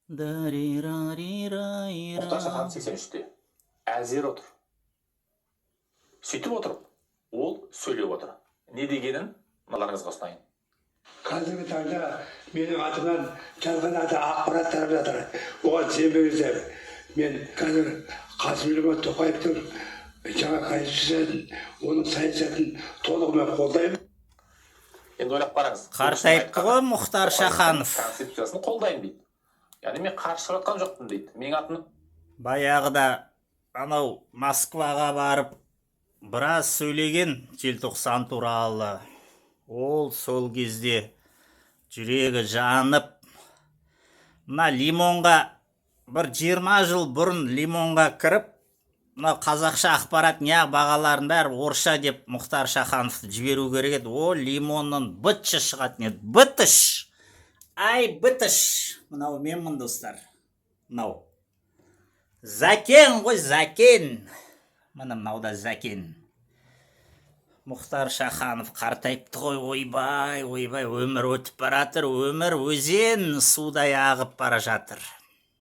Мұхтар Шаханов 83-те. Әзер отыр. Сөйтіп отырып, ол сөйлеп отыр. Не дегенін мыналарыңызға ұсынайын. Қазіргі таңда менің атымнан жалған ақпарат тарап жатыр. Оған сенбеңіздер. Мен қазір Қасым-Жомарт Тоқаевтың жаңа конституциясын, оның саясатын толығымен қолдаймын. Енді ойлап қараңыз. Қарсы айтты ғой Мұхтар Шаханов. Конституциясын қолдаймын дейді. Яғни мен қарсы шығып жатқан жоқпын дейді. Менің атым Баяғыда анау Москваға барып біраз сөйлеген желтоқсан туралы. Ол сол кезде жүрегі жанып, мына Лимонға бір 20 жыл бұрын Лимонға кіріп, мына қазақша ақпарат неғ бағаларын бәрі орысша деп Мұхтар Шахановты жіберу керек еді. О, Лимонның бытшы шығатын еді. Бытыш! Ай, бытыш! Мынау менмін, достар. Мынау. Закен ғой, Закен. Мынау да Закен. Мұхтар Шаханов қартайыпты ғой, ойбай, өмір өтіп баратыр, өмір өзен судай ағып бара жатыр.